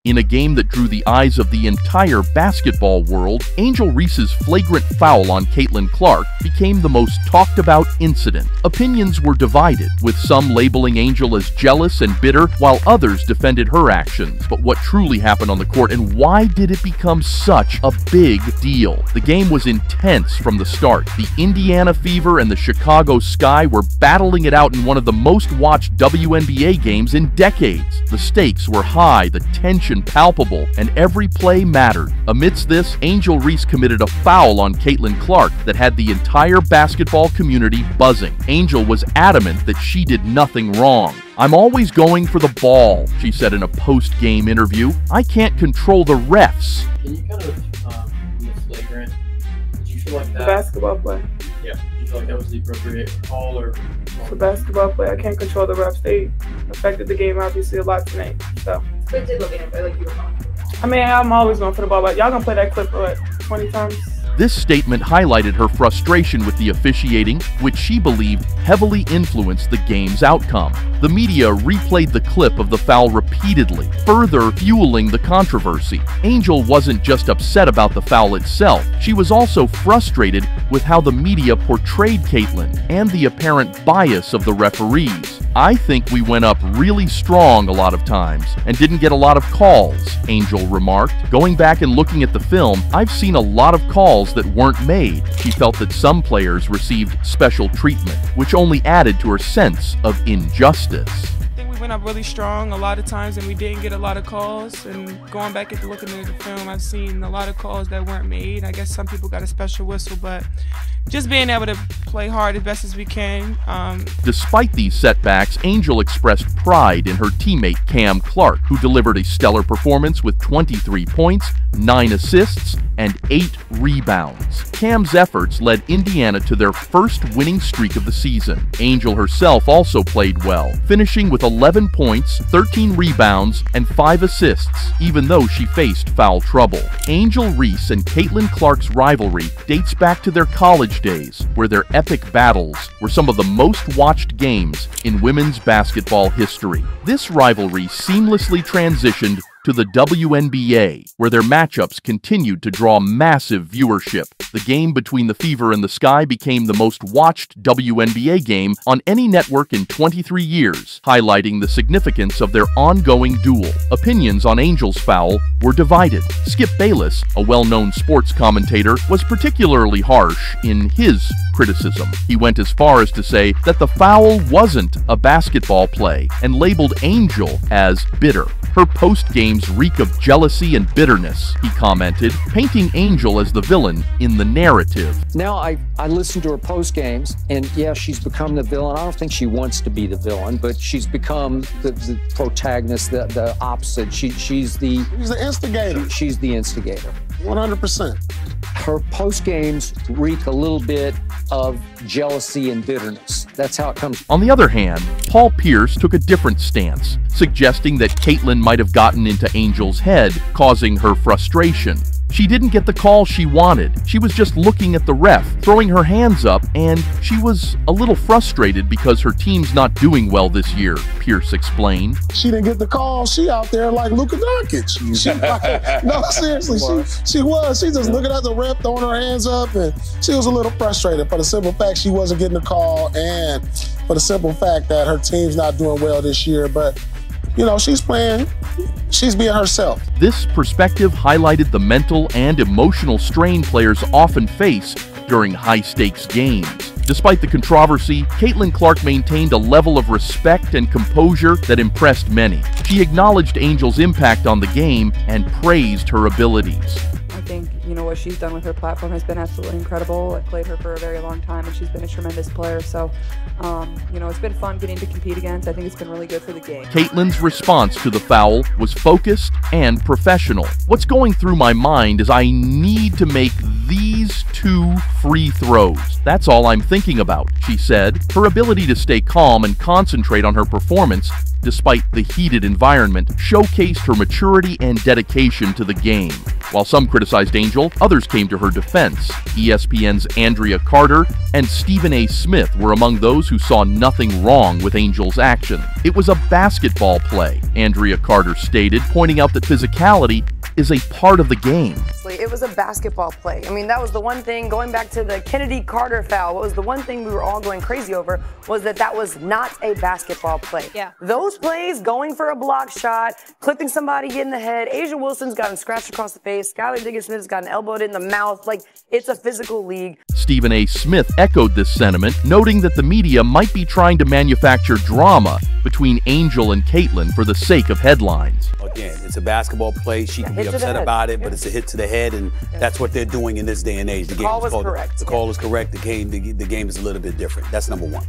In a game that drew the eyes of the entire basketball world, Angel Reese's flagrant foul on Caitlin Clark became the most talked about incident. Opinions were divided, with some labeling Angel as jealous and bitter, while others defended her actions. But what truly happened on the court, and why did it become such a big deal? The game was intense from the start. The Indiana Fever and the Chicago Sky were battling it out in one of the most watched WNBA games in decades. The stakes were high, the tension palpable, and every play mattered. Amidst this, Angel Reese committed a foul on Caitlin Clark that had the entire basketball community buzzing. Angel was adamant that she did nothing wrong. "I'm always going for the ball," she said in a post-game interview. "I can't control the refs." Can you kind of, in the flagrant, did you feel like that? The basketball play. Yeah. Did you feel like that was the appropriate call or? The basketball play, I can't control the refs. They affected the game obviously a lot tonight. So. But it did look at it like you were going. I mean, I'm always going for the ball, but y'all gonna play that clip, what, 20 times? This statement highlighted her frustration with the officiating, which she believed heavily influenced the game's outcome. The media replayed the clip of the foul repeatedly, further fueling the controversy. Angel wasn't just upset about the foul itself, she was also frustrated with how the media portrayed Caitlin and the apparent bias of the referees. "I think we went up really strong a lot of times and didn't get a lot of calls," Angel remarked. "Going back and looking at the film, I've seen a lot of calls that weren't made." She felt that some players received special treatment, which only added to her sense of injustice. I think we went up really strong a lot of times and we didn't get a lot of calls. And going back and looking at the film, I've seen a lot of calls that weren't made. I guess some people got a special whistle, but just being able to play hard as best as we can. Despite these setbacks, Angel expressed pride in her teammate Cam Clark, who delivered a stellar performance with 23 points, 9 assists, and 8 rebounds. Cam's efforts led Indiana to their first winning streak of the season. Angel herself also played well, finishing with 11 points, 13 rebounds, and 5 assists, even though she faced foul trouble. Angel Reese and Caitlin Clark's rivalry dates back to their college days, where their epic battles were some of the most watched games in women's basketball history. This rivalry seamlessly transitioned to the WNBA, where their matchups continued to draw massive viewership. The game between the Fever and the Sky became the most watched WNBA game on any network in 23 years, highlighting the significance of their ongoing duel. Opinions on Angel's foul were divided. Skip Bayless, a well-known sports commentator, was particularly harsh in his criticism. He went as far as to say that the foul wasn't a basketball play and labeled Angel as bitter. "Her post-games reek of jealousy and bitterness," he commented, painting Angel as the villain in the narrative. Now I listen to her post-games, and yeah, she's become the villain. I don't think she wants to be the villain, but she's become the protagonist, the opposite. She's the instigator. She's the instigator. 100%. Her post-games reek a little bit of jealousy and bitterness. That's how it comes. On the other hand, Paul Pierce took a different stance, suggesting that Caitlin might have gotten into Angel's head, causing her frustration. She didn't get the call she wanted. She was just looking at the ref, throwing her hands up, and she was a little frustrated because her team's not doing well this year, Pierce explained. She didn't get the call. She out there like Luka Doncic. No, seriously, she was. She just looking at the ref, throwing her hands up, and she was a little frustrated for the simple fact she wasn't getting the call and for the simple fact that her team's not doing well this year. But you know, she's playing, she's being herself. This perspective highlighted the mental and emotional strain players often face during high-stakes games. Despite the controversy, Caitlin Clark maintained a level of respect and composure that impressed many. She acknowledged Angel's impact on the game and praised her abilities. I think, what she's done with her platform has been absolutely incredible. I've played her for a very long time, and she's been a tremendous player. So, it's been fun getting to compete against. I think it's been really good for the game. Caitlin's response to the foul was focused and professional. "What's going through my mind is I need to make these 2 free throws. That's all I'm thinking about," she said. Her ability to stay calm and concentrate on her performance despite the heated environment, showcased her maturity and dedication to the game. While some criticized Angel, others came to her defense. ESPN's Andrea Carter and Stephen A. Smith were among those who saw nothing wrong with Angel's action. It was a basketball play, Andrea Carter stated, pointing out that physicality is a part of the game. It was a basketball play. I mean, that was the one thing, going back to the Kennedy Carter foul, what was the one thing we were all going crazy over was that was not a basketball play. Yeah. Those plays, going for a block shot, clipping somebody in the head, Asia Wilson's gotten scratched across the face, Skylar Diggins-Smith's gotten elbowed in the mouth, like, it's a physical league. Stephen A. Smith echoed this sentiment, noting that the media might be trying to manufacture drama between Angel and Caitlin for the sake of headlines. Again, it's a basketball play. She can be upset about it, but it's a hit to the head, and that's what they're doing in this day and age. The call was correct. The call is correct. The game is a little bit different. That's number one.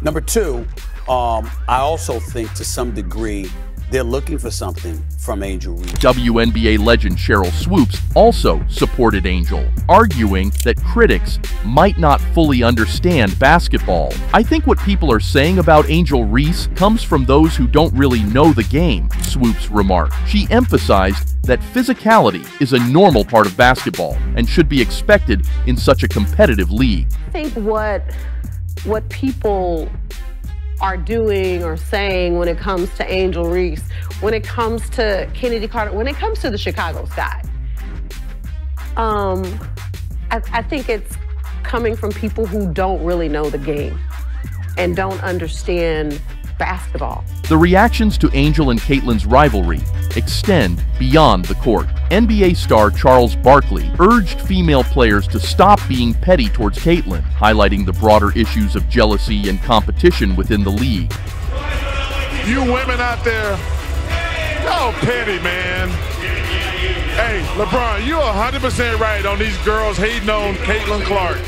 Number two, I also think to some degree they're looking for something from Angel Reese. WNBA legend Cheryl Swoops also supported Angel, arguing that critics might not fully understand basketball. I think what people are saying about Angel Reese comes from those who don't really know the game, Swoops remarked. She emphasized that physicality is a normal part of basketball and should be expected in such a competitive league. I think what people are doing or saying when it comes to Angel Reese, when it comes to Kennedy Carter, when it comes to the Chicago Sky, I think it's coming from people who don't really know the game and don't understand basketball. The reactions to Angel and Caitlin's rivalry extend beyond the court. NBA star Charles Barkley urged female players to stop being petty towards Caitlin, highlighting the broader issues of jealousy and competition within the league. You women out there, y'all petty, man. Hey, LeBron, you're 100% right on these girls hating on Caitlin Clark.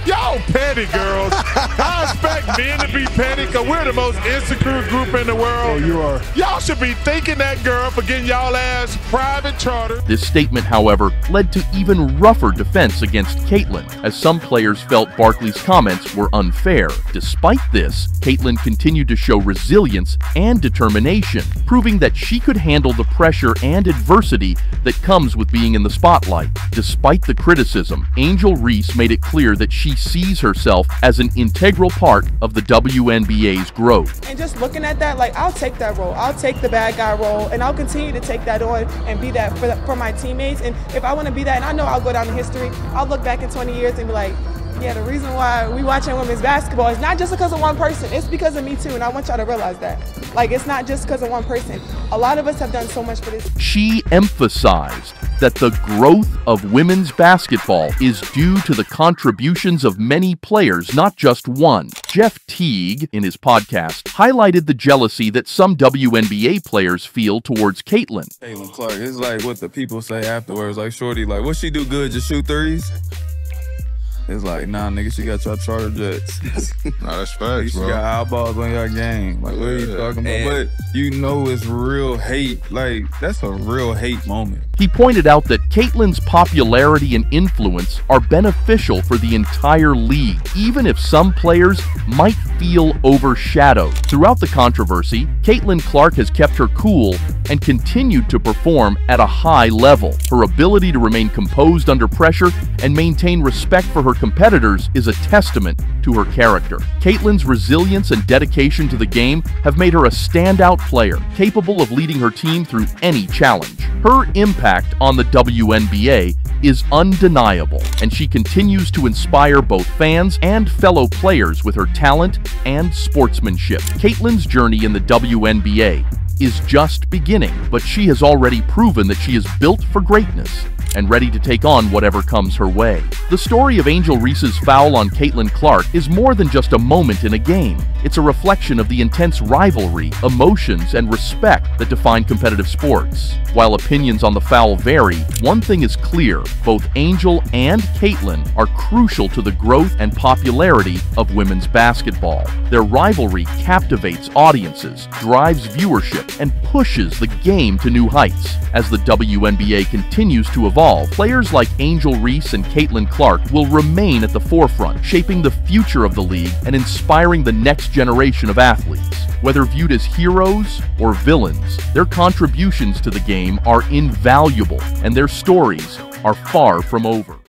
Y'all petty, girls. I expect men to be petty because we're the most insecure group in the world. Oh, you are. Y'all should be thanking that girl for getting y'all ass private charter. This statement, however, led to even rougher defense against Caitlin, as some players felt Barkley's comments were unfair. Despite this, Caitlin continued to show resilience and determination, proving that she could handle the pressure and adversity that comes with being in the spotlight. Despite the criticism, Angel Reese made it clear that she sees herself as an integral part of the WNBA's growth. And just looking at that, like, I'll take that role. I'll take the bad guy role, and I'll continue to take that on and be that for my teammates. And if I want to be that, and I know I'll go down in history, I'll look back in 20 years and be like, yeah, the reason why we watching women's basketball is not just because of one person. It's because of me too, and I want y'all to realize that. Like, it's not just because of one person. A lot of us have done so much for this. She emphasized that the growth of women's basketball is due to the contributions of many players, not just one. Jeff Teague, in his podcast, highlighted the jealousy that some WNBA players feel towards Caitlin. Caitlin Clark, it's like what the people say afterwards, like, shorty, like, what she do good, just shoot threes? It's like, nah, nigga, she got y'all charter jets. Nah, that's facts, She bro. got eyeballs on your game. Like, what are you talking about? But you know it's real hate. Like, that's a real hate moment. He pointed out that Caitlin's popularity and influence are beneficial for the entire league, even if some players might feel overshadowed. Throughout the controversy, Caitlin Clark has kept her cool and continued to perform at a high level. Her ability to remain composed under pressure and maintain respect for her competitors is a testament to her character. Caitlin's resilience and dedication to the game have made her a standout player, capable of leading her team through any challenge. Her impact on the WNBA is undeniable, and she continues to inspire both fans and fellow players with her talent and sportsmanship. Caitlin's journey in the WNBA is just beginning, but she has already proven that she is built for greatness and ready to take on whatever comes her way. The story of Angel Reese's foul on Caitlin Clark is more than just a moment in a game. It's a reflection of the intense rivalry, emotions, and respect that define competitive sports. While opinions on the foul vary, one thing is clear: both Angel and Caitlin are crucial to the growth and popularity of women's basketball. Their rivalry captivates audiences, drives viewership, and pushes the game to new heights. As the WNBA continues to evolve, players like Angel Reese and Caitlin Clark will remain at the forefront, shaping the future of the league and inspiring the next generation of athletes. Whether viewed as heroes or villains, their contributions to the game are invaluable, and their stories are far from over.